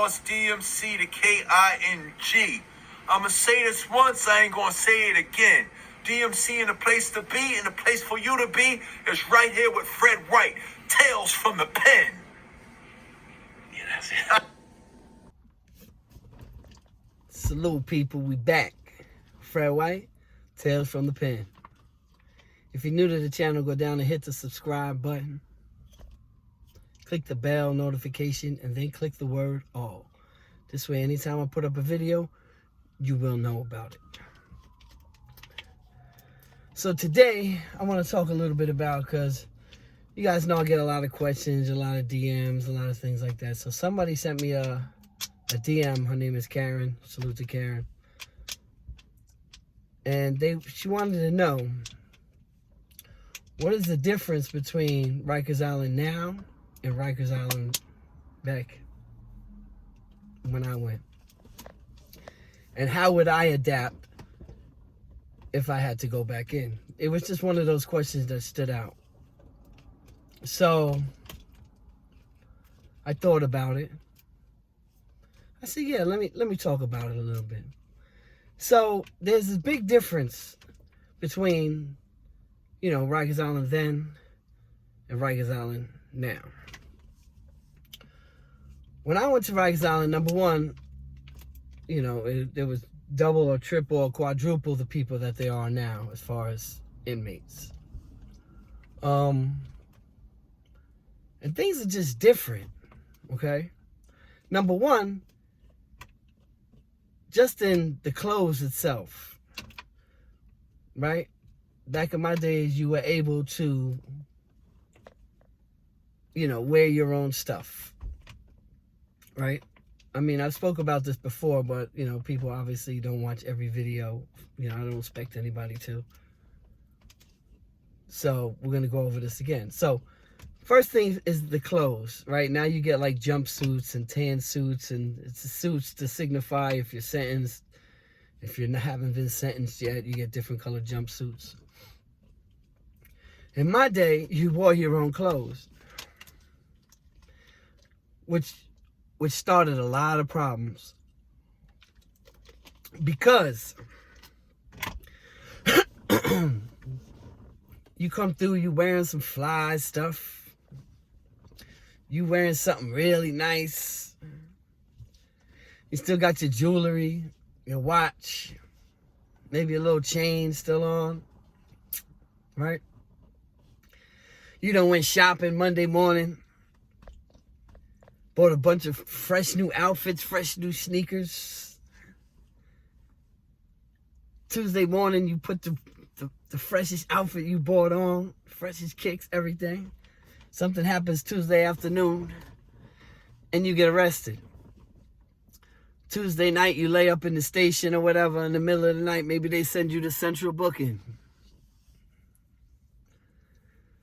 y'all, it's DMC, the King. I'ma say this once, I ain't gonna say it again. DMC in the place to be, and the place for you to be is right here with Fred White. Tales from the Pen. Yeah, that's it. Salute, people, we back. Fred White, Tales from the Pen. If you're new to the channel, go down and hit the subscribe button. Click the bell notification and then click the word all. This way, anytime I put up a video, you will know about it. So today, I want to talk a little bit about, because you guys know I get a lot of questions, a lot of DMs, a lot of things like that. So somebody sent me a DM. Her name is Karen. Salute to Karen. And she wanted to know, what is the difference between Rikers Island now and Rikers Island back when I went? And how would I adapt if I had to go back in? It was just one of those questions that stood out. So I thought about it. I said, yeah, let me talk about it a little bit. So there's this big difference between, Rikers Island then and Rikers Island now. When I went to Rikers Island, number one, there was double or triple or quadruple the people that there are now as far as inmates. And things are just different, okay? Number one, just in the clothes itself, right? Back in my days, you were able to, wear your own stuff, right? I mean, I've spoke about this before, but, people obviously don't watch every video. I don't expect anybody to. So we're going to go over this again. So first thing is the clothes, right? Now you get like jumpsuits and tan suits, and it's the suits to signify if you're sentenced. If you haven't been sentenced yet, you get different colored jumpsuits. In my day, you wore your own clothes, which started a lot of problems, because you come through, you wearing some fly stuff, you wearing something really nice, you still got your jewelry, your watch, maybe a little chain still on, right? You done went shopping Monday morning, bought a bunch of fresh new outfits, fresh new sneakers. Tuesday morning, you put the freshest outfit you bought on, freshest kicks, everything. Something happens Tuesday afternoon, and you get arrested. Tuesday night, you lay up in the station or whatever. In the middle of the night, maybe they send you to central booking.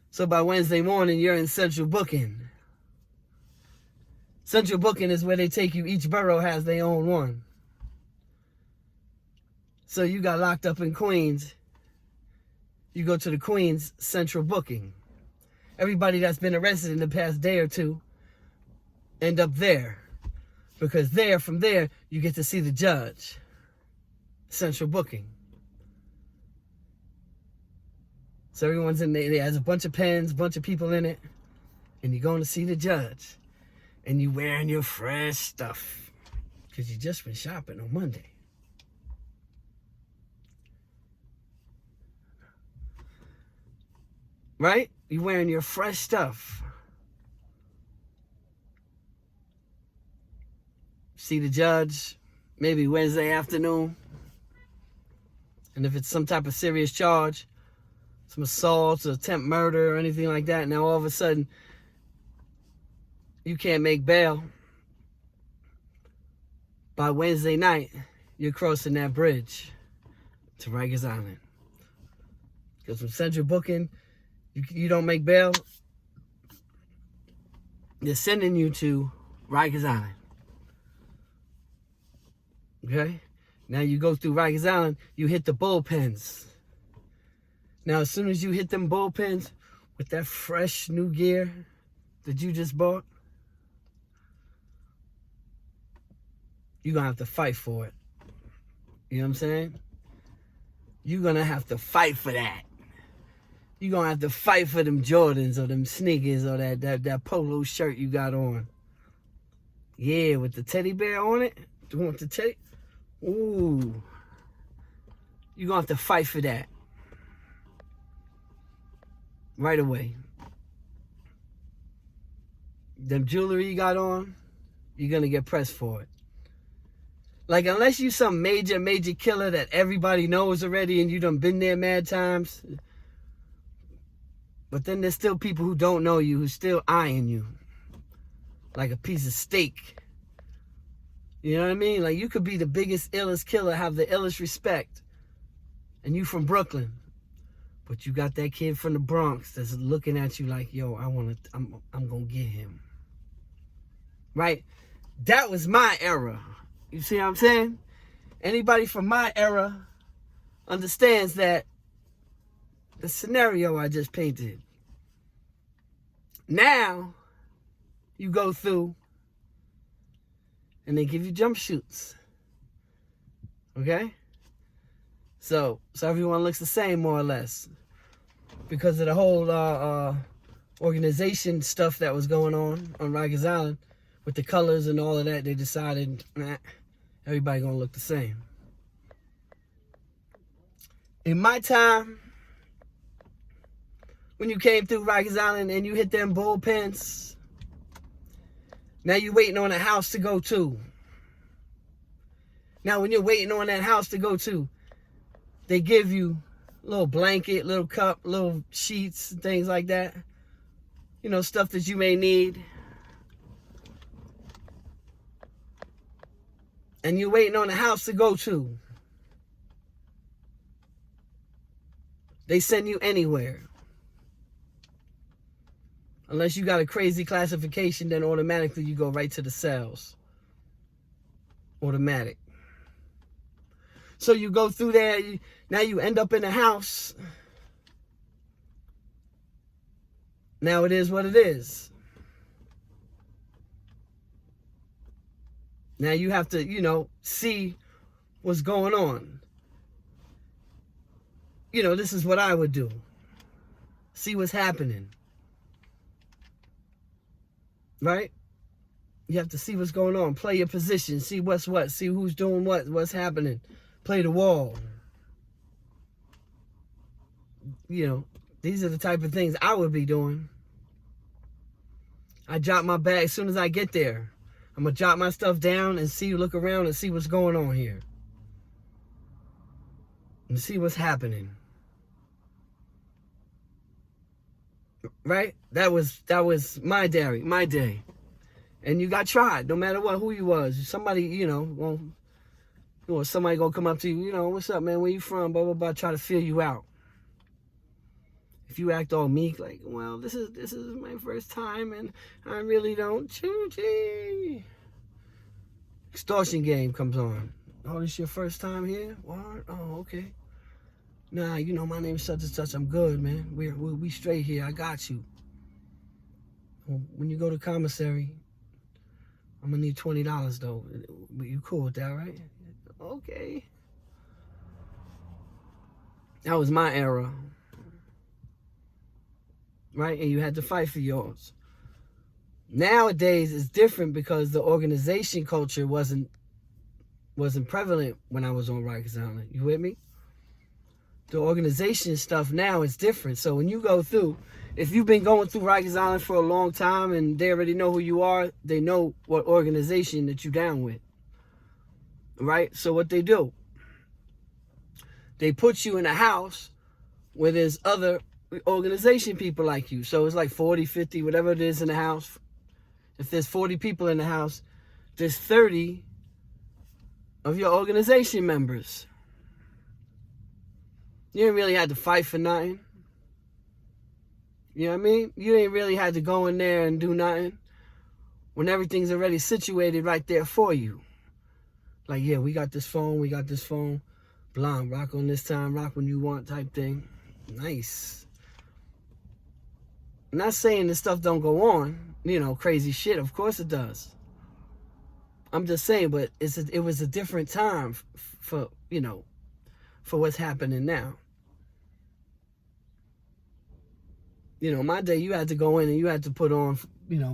So by Wednesday morning, you're in central booking. Central booking is where they take you. Each borough has their own one. So you got locked up in Queens. You go to the Queens central booking. Everybody that's been arrested in the past day or two end up there. Because from there, you get to see the judge. Central booking. So everyone's in there. It has a bunch of pens, a bunch of people in it. And you're going to see the judge. And you wearing your fresh stuff, because you just went shopping on Monday. Right? You wearing your fresh stuff. See the judge, maybe Wednesday afternoon. And if it's some type of serious charge, some assault or attempt murder or anything like that, now all of a sudden, you can't make bail. By Wednesday night, you're crossing that bridge to Rikers Island. Because from central booking, you don't make bail, they're sending you to Rikers Island. Okay? Now you go through Rikers Island, you hit the bullpens. Now as soon as you hit them bullpens with that fresh new gear that you just bought, you're going to have to fight for it. You know what I'm saying? You're going to have to fight for that. You're going to have to fight for them Jordans or them sneakers or that polo shirt you got on. Yeah, with the teddy bear on it. You want the teddy? Ooh. You're going to have to fight for that. Right away. Them jewelry you got on, you're going to get pressed for it. Like, unless you some major killer that everybody knows already and you done been there mad times. But then there's still people who don't know you, who's still eyeing you. Like a piece of steak. You know what I mean? Like, you could be the biggest, illest killer, have the illest respect. And you from Brooklyn. But you got that kid from the Bronx that's looking at you like, yo, I'm gonna get him. Right? That was my era. You see what I'm saying? Anybody from my era understands that the scenario I just painted. Now, you go through and they give you jump shoots. Okay? So everyone looks the same, more or less. Because of the whole organization stuff that was going on Rikers Island, with the colors and all of that, they decided, nah, everybody gonna look the same. In my time, when you came through Rikers Island and you hit them bullpens, now you're waiting on a house to go to. Now when you're waiting on that house to go to, they give you a little blanket, little cup, little sheets, things like that. You know, stuff that you may need. And you're waiting on a house to go to. They send you anywhere. Unless you got a crazy classification, then automatically you go right to the cells. Automatic. So you go through there, now you end up in a house. Now it is what it is. Now you have to, see what's going on. This is what I would do. See what's happening. Right? You have to see what's going on. Play your position. See what's what. See who's doing what's happening. Play the wall. These are the type of things I would be doing. I drop my bag as soon as I get there. I'm going to drop my stuff down and look around and see what's going on here. And see what's happening. Right? That was my day. And you got tried, no matter who you was. Somebody, somebody gonna come up to you, what's up, man? Where you from? Blah, blah, blah, try to feel you out. If you act all meek, like, well, this is my first time and I really don't choo-chee. Extortion game comes on. Oh, this your first time here? What? Oh, okay. Nah, my name's such and such. I'm good, man. We straight here. I got you. When you go to commissary, I'm gonna need $20 though. You cool with that, right? Okay. That was my era. Right? And you had to fight for yours. Nowadays, it's different because the organization culture wasn't prevalent when I was on Rikers Island. You with me? The organization stuff now is different. So when you go through, if you've been going through Rikers Island for a long time and they already know who you are, they know what organization that you down with. Right? So what they do, they put you in a house where there's other organization people like you. So it's like 40, 50, whatever it is in the house. If there's 40 people in the house, there's 30 of your organization members. You ain't really had to fight for nothing. You know what I mean? You ain't really had to go in there and do nothing when everything's already situated right there for you. Like, yeah, we got this phone. Blah, rock on this time, rock when you want type thing. Nice. I'm not saying this stuff don't go on. Crazy shit. Of course it does. I'm just saying, but it was a different time for, for what's happening now. My day, you had to go in and you had to put on,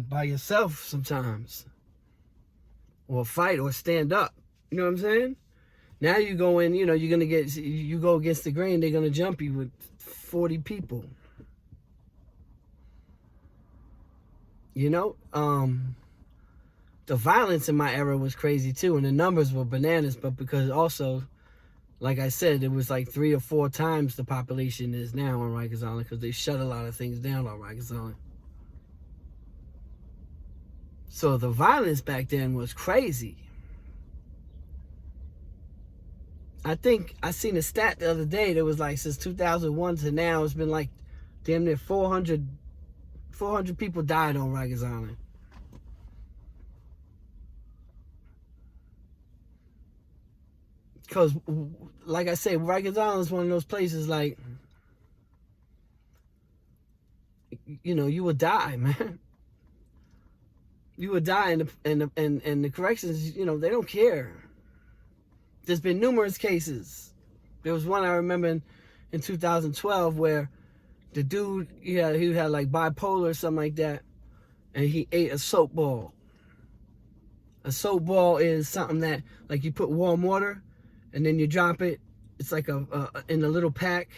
by yourself sometimes. Or fight or stand up. You know what I'm saying? Now you go in, you're going to you go against the grain, they're going to jump you with 40 people. The violence in my era was crazy too, and the numbers were bananas, but because also, like I said, it was like 3 or 4 times the population is now on Rikers Island because they shut a lot of things down on Rikers Island. So the violence back then was crazy. I think I seen a stat the other day that was like since 2001 to now, it's been like damn near 400 people died on Rikers Island. Because, like I say, Rikers Island is one of those places like, you would die, man. You would die, and the corrections, they don't care. There's been numerous cases. There was one I remember in 2012 where the dude, he had like bipolar or something like that, and he ate a soap ball. A soap ball is something that, like, you put warm water, and then you drop it. It's like in a little pack.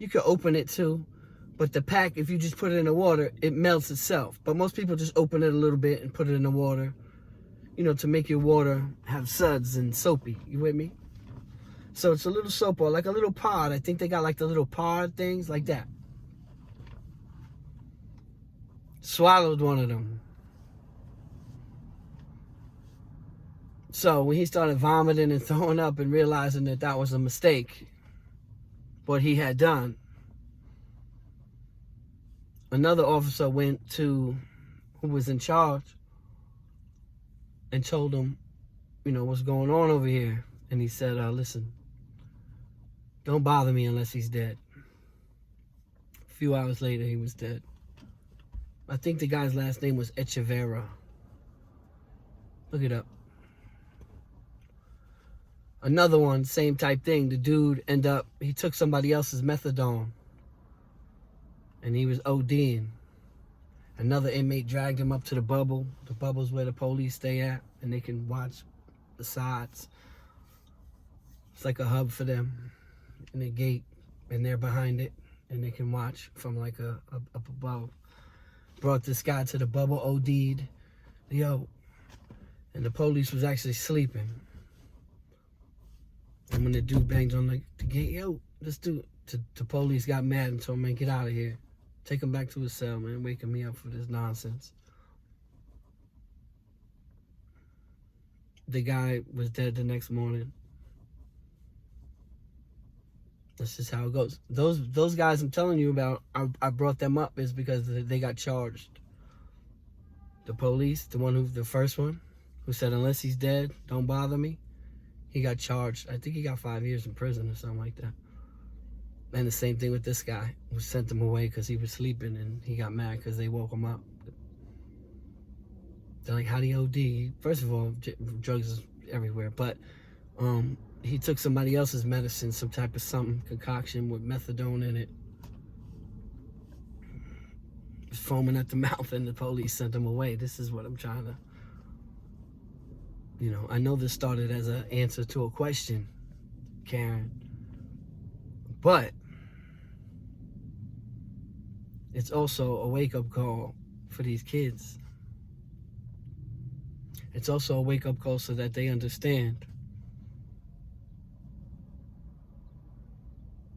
You could open it too, but the pack, if you just put it in the water, it melts itself. But most people just open it a little bit and put it in the water, to make your water have suds and soapy. You with me? So it's a little soap ball, like a little pod. I think they got like the little pod things like that. Swallowed one of them. So when he started vomiting and throwing up and realizing that was a mistake, what he had done, another officer went to who was in charge and told him, what's going on over here. And he said, listen, don't bother me unless he's dead. A few hours later, he was dead. I think the guy's last name was Echeverra. Look it up. Another one, same type thing. The dude he took somebody else's methadone. And he was ODing. Another inmate dragged him up to the bubble. The bubble's where the police stay at, and they can watch the sides. It's like a hub for them, and a gate, and they're behind it, and they can watch from like up above. Brought this guy to the bubble, OD'd, and the police was actually sleeping. And when the dude banged on the gate, this dude, the police got mad and told him, man, get out of here. Take him back to his cell, man, waking me up for this nonsense. The guy was dead the next morning. That's just how it goes. Those guys I'm telling you about, I brought them up is because they got charged. The police, the first one, who said, unless he's dead, don't bother me. He got charged. I think he got 5 years in prison or something like that. And the same thing with this guy, who sent him away because he was sleeping and he got mad because they woke him up. They're like, how do you OD? First of all, drugs is everywhere, but he took somebody else's medicine, some type of concoction with methadone in it. He was foaming at the mouth, and the police sent him away. This is what I'm trying to, I know this started as an answer to a question, Karen, but it's also a wake-up call for these kids. It's also a wake-up call so that they understand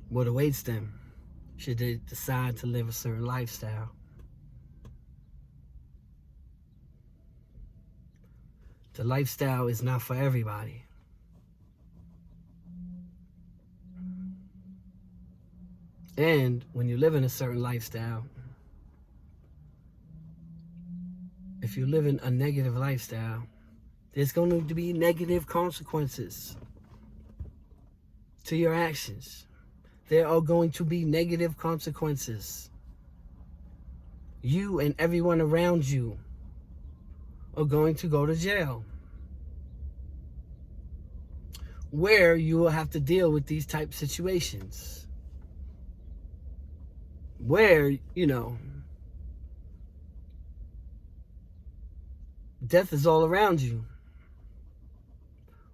what awaits them should they decide to live a certain lifestyle. The lifestyle is not for everybody. And when you live in a certain lifestyle, if you live in a negative lifestyle, there's going to be negative consequences to your actions. There are going to be negative consequences. You and everyone around you are going to go to jail. where you will have to deal with these type situations. Where, death is all around you.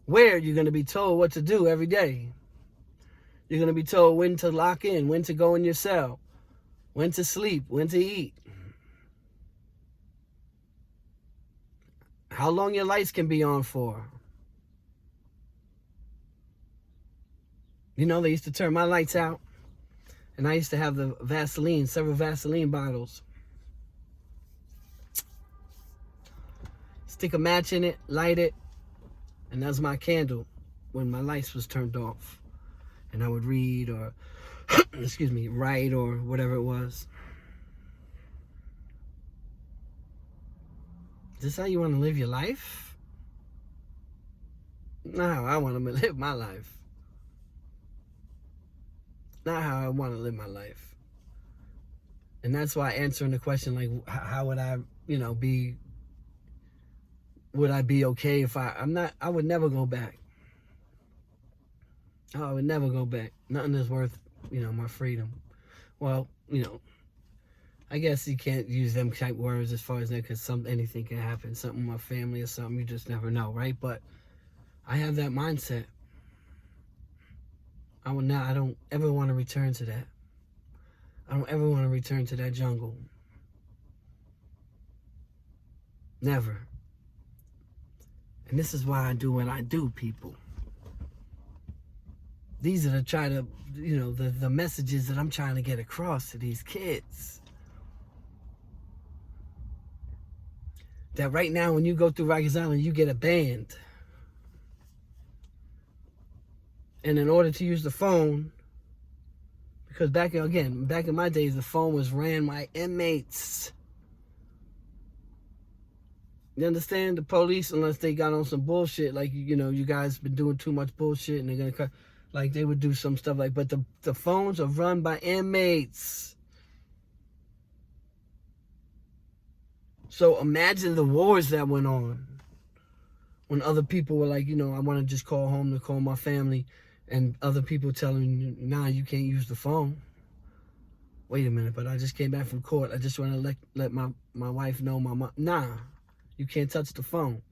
Where you're going to be told what to do every day. You're going to be told when to lock in, when to go in your cell, when to sleep, when to eat. How long your lights can be on for. They used to turn my lights out, and I used to have the Vaseline, several Vaseline bottles. Stick a match in it, light it, and that's my candle when my lights was turned off. And I would read or, write or whatever it was. Is this how you want to live your life? Not how I want to live my life. Not how I want to live my life. And that's why answering the question, like, how would I, be, would I be okay if I would never go back. I would never go back. Nothing is worth, my freedom. Well, I guess you can't use them type words as far as that, because anything can happen. Something with my family or something, you just never know, right? But I have that mindset. I don't ever want to return to that. I don't ever want to return to that jungle. Never. And this is why I do what I do, people. These are the messages that I'm trying to get across to these kids. That right now, when you go through Rikers Island, you get a band. And in order to use the phone, because back in my days, the phone was ran by inmates. You understand? The police, unless they got on some bullshit, like, you guys been doing too much bullshit and they're going to cut, like, they would do some stuff like, but the phones are run by inmates. So imagine the wars that went on when other people were like, I want to just call home to call my family, and other people telling you, nah, you can't use the phone. Wait a minute, but I just came back from court. I just want to let my wife know, my mom. Nah, you can't touch the phone.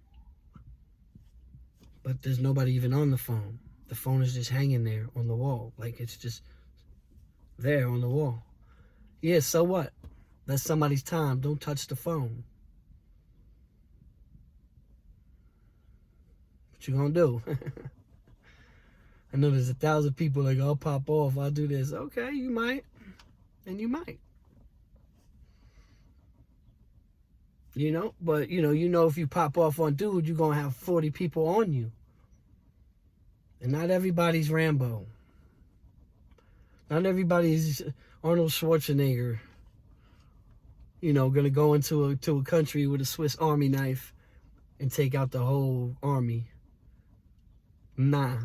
But there's nobody even on the phone. The phone is just hanging there on the wall. Like, it's just there on the wall. Yeah, so what? That's somebody's time. Don't touch the phone. What you gonna do? I know there's 1,000 people like, I'll pop off, I'll do this. Okay, you might. And you might. But, if you pop off on dude, you're going to have 40 people on you. And not everybody's Rambo. Not everybody's Arnold Schwarzenegger. Going to go into a country with a Swiss Army knife and take out the whole army. Nah.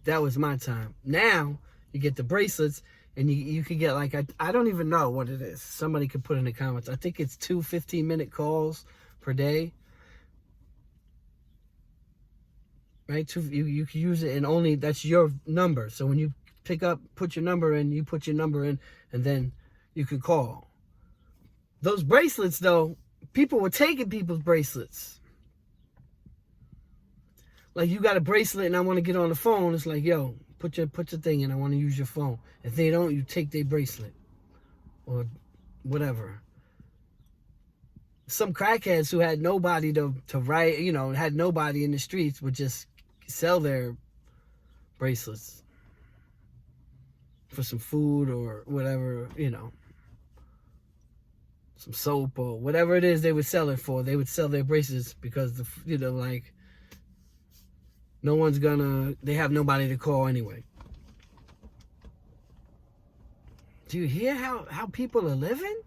That was my time. Now, you get the bracelets, and you can get, like, I don't even know what it is. Somebody could put in the comments. I think it's 2 15-minute calls per day. Right? You can use it, and only, that's your number. So when you pick up, put your number in, you put your number in, and then you can call. Those bracelets, though, people were taking people's bracelets. Like, you got a bracelet and I want to get on the phone. It's like, yo, put your thing in. I want to use your phone. If they don't, you take their bracelet or whatever. Some crackheads who had nobody to write, had nobody in the streets would just sell their bracelets for some food or whatever, some soap or whatever it is they would sell it for. They would sell their bracelets because they have nobody to call anyway. Do you hear how people are living?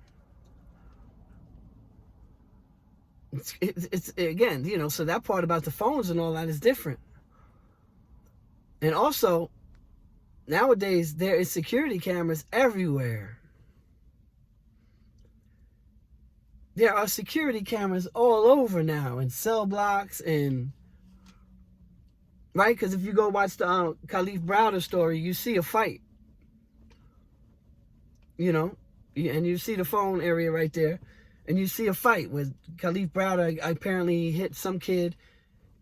It's again, so that part about the phones and all that is different. And also, nowadays, there is security cameras everywhere. there are security cameras all over now in cell blocks and right, because if you go watch the Khalif Browder story, you see a fight, you know, and you see the phone area right there, and you see a fight where Khalif Browder apparently hit some kid,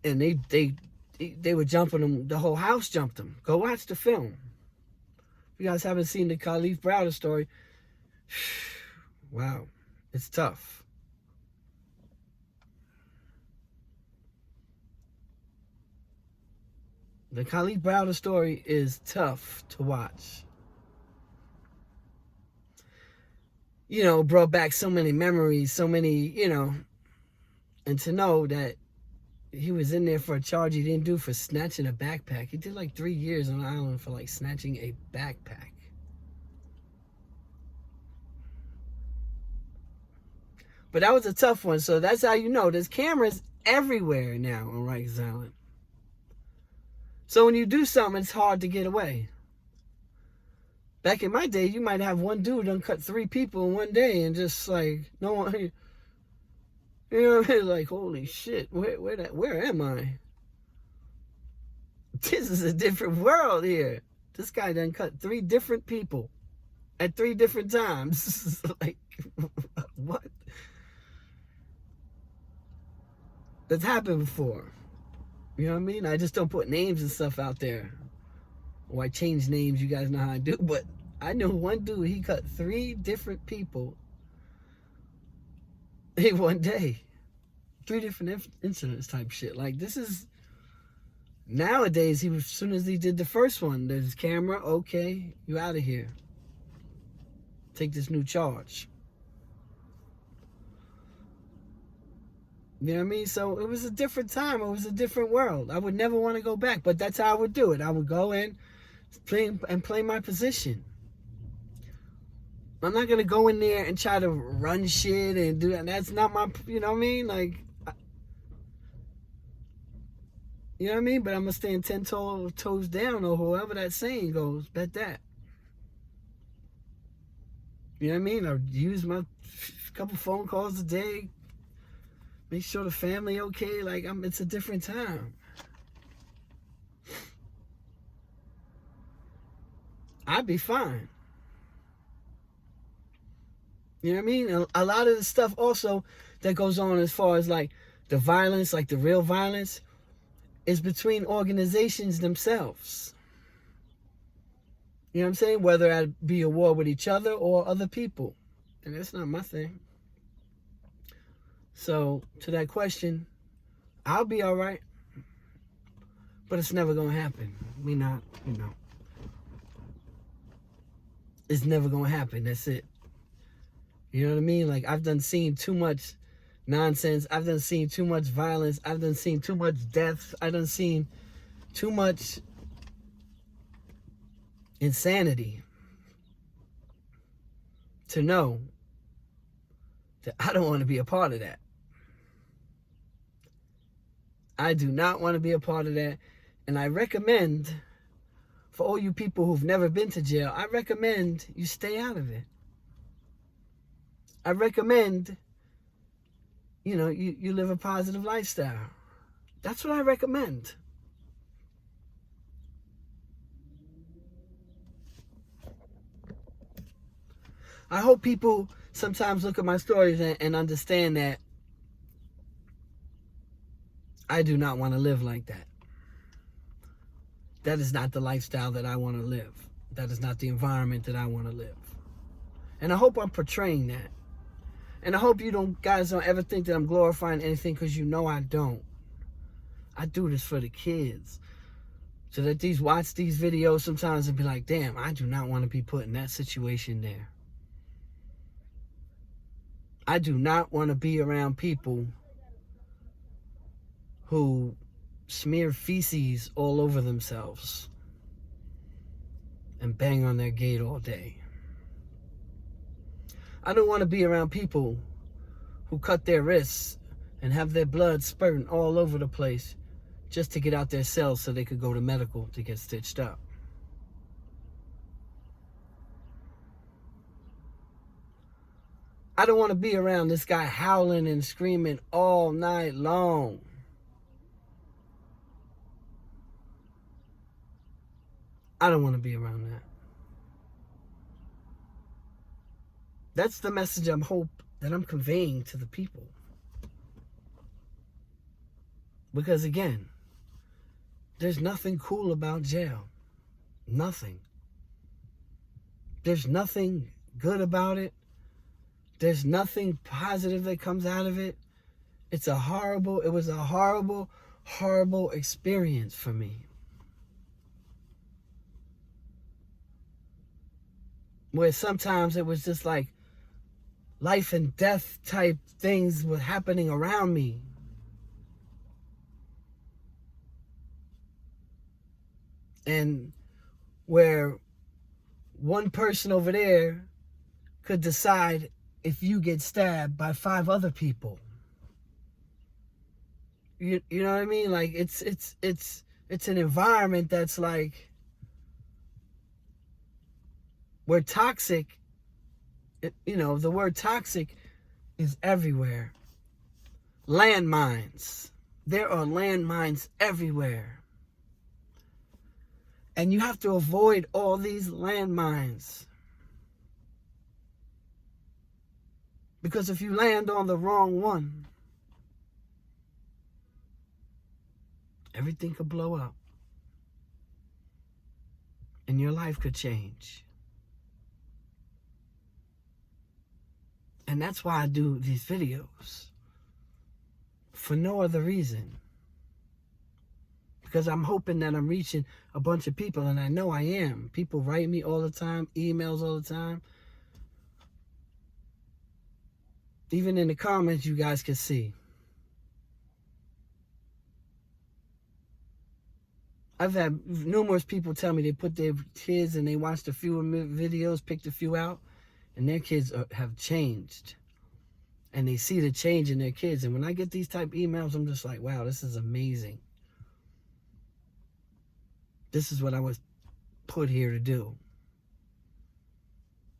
and they were jumping him. The whole house jumped him. Go watch the film. If you guys haven't seen the Khalif Browder story, wow, it's tough. The Khalif Browder story is tough to watch. You know, brought back so many memories, so many, you know, and to know that he was in there for a charge he didn't do for snatching a backpack. He did like 3 years on the island for like snatching a backpack. But that was a tough one, so that's how you know. There's cameras everywhere now on Rikers Island. So when you do something, it's hard to get away. Back in my day, you might have one dude done cut 3 people in one day and just like, no one, you know what I mean? Like, holy shit, where am I? This is a different world here. This guy done cut 3 different people at 3 different times. Like, what? That's happened before. You know what I mean? I just don't put names and stuff out there. Or I change names, you guys know how I do. But I know one dude, he cut 3 different people in one day. 3 different incidents type shit. Like, this is... Nowadays, as soon as he did the first one, there's camera, okay, you out of here. Take this new charge. You know what I mean? So it was a different time. It was a different world. I would never want to go back, but that's how I would do it. I would go in play my position. I'm not going to go in there and try to run shit and do that. That's not my, you know what I mean? Like, you know what I mean? But I'm going to stand 10 toes down, or whoever that saying goes. Bet that. You know what I mean? I use my couple phone calls a day. Make sure the family okay. Like, it's a different time. I'd be fine. You know what I mean? A lot of the stuff also that goes on as far as like the violence, like the real violence, is between organizations themselves. You know what I'm saying? Whether I'd be at war with each other or other people. And that's not my thing. So, to that question, I'll be all right. But it's never going to happen. We not, you know. It's never going to happen. That's it. You know what I mean? Like, I've done seen too much nonsense. I've done seen too much violence. I've done seen too much death. I've done seen too much insanity to know that I don't want to be a part of that. I do not want to be a part of that. And I recommend, for all you people who've never been to jail, I recommend you stay out of it. I recommend, you know, you live a positive lifestyle. That's what I recommend. I hope people sometimes look at my stories and understand that I do not want to live like that. That is not the lifestyle that I want to live. That is not the environment that I want to live. And I hope I'm portraying that. And I hope you guys don't ever think that I'm glorifying anything, because you know I don't. I do this for the kids. So that watch these videos sometimes and be like, damn, I do not want to be put in that situation there. I do not want to be around people who smear feces all over themselves and bang on their gate all day. I don't want to be around people who cut their wrists and have their blood spurting all over the place just to get out their cells so they could go to medical to get stitched up. I don't want to be around this guy howling and screaming all night long. I don't want to be around that. That's the message I'm conveying to the people. Because again, there's nothing cool about jail. Nothing. There's nothing good about it. There's nothing positive that comes out of it. It was a horrible, horrible experience for me. Where sometimes it was just like life and death type things were happening around me. And where one person over there could decide if you get stabbed by 5 other people. You know what I mean? Like it's an environment that's like where toxic, the word toxic is everywhere. Landmines. There are landmines everywhere. And you have to avoid all these landmines. Because if you land on the wrong one, everything could blow up. And your life could change. And that's why I do these videos. For no other reason. Because I'm hoping that I'm reaching a bunch of people, and I know I am. People write me all the time, emails all the time. Even in the comments, you guys can see. I've had numerous people tell me they put their kids and they watched a few videos, picked a few out, and their kids have changed. And they see the change in their kids. And when I get these type emails, I'm just like, wow, this is amazing. This is what I was put here to do.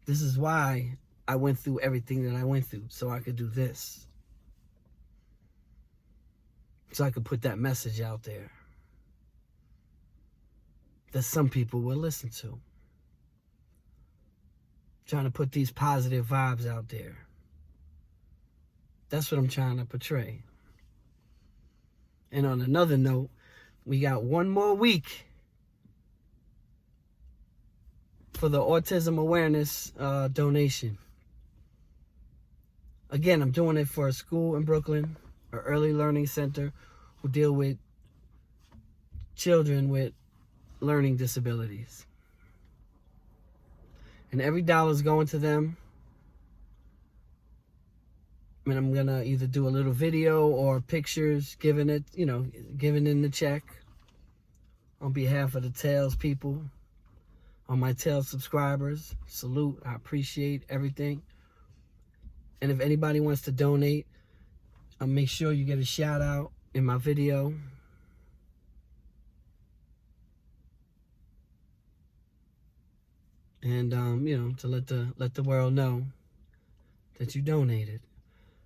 This is why I went through everything that I went through, so I could do this. So I could put that message out there that some people will listen to. Trying to put these positive vibes out there. That's what I'm trying to portray. And on another note, we got one more week for the autism awareness donation. Again, I'm doing it for a school in Brooklyn, an early learning center who deal with children with learning disabilities. And every dollar is going to them. And I'm gonna either do a little video or pictures giving in the check on behalf of the Tales people, on my Tales subscribers. Salute, I appreciate everything. And if anybody wants to donate, I'll make sure you get a shout out in my video. And to let the world know that you donated.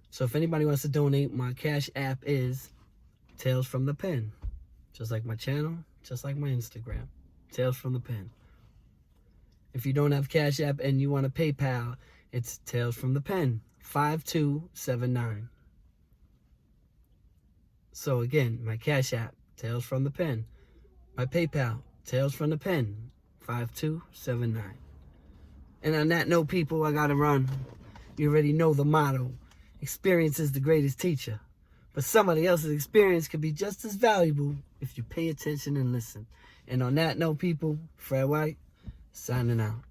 So if anybody wants to donate, my Cash App is Tales from the Pen. Just like my channel, just like my Instagram. Tales from the Pen. If you don't have Cash App and you want to PayPal, it's Tales from the Pen, 5279. So again, my Cash App, Tales from the Pen. My PayPal, Tales from the Pen, 5279. And on that note, people, I gotta run. You already know the motto. Experience is the greatest teacher. But somebody else's experience could be just as valuable if you pay attention and listen. And on that note, people, Fred White, signing out.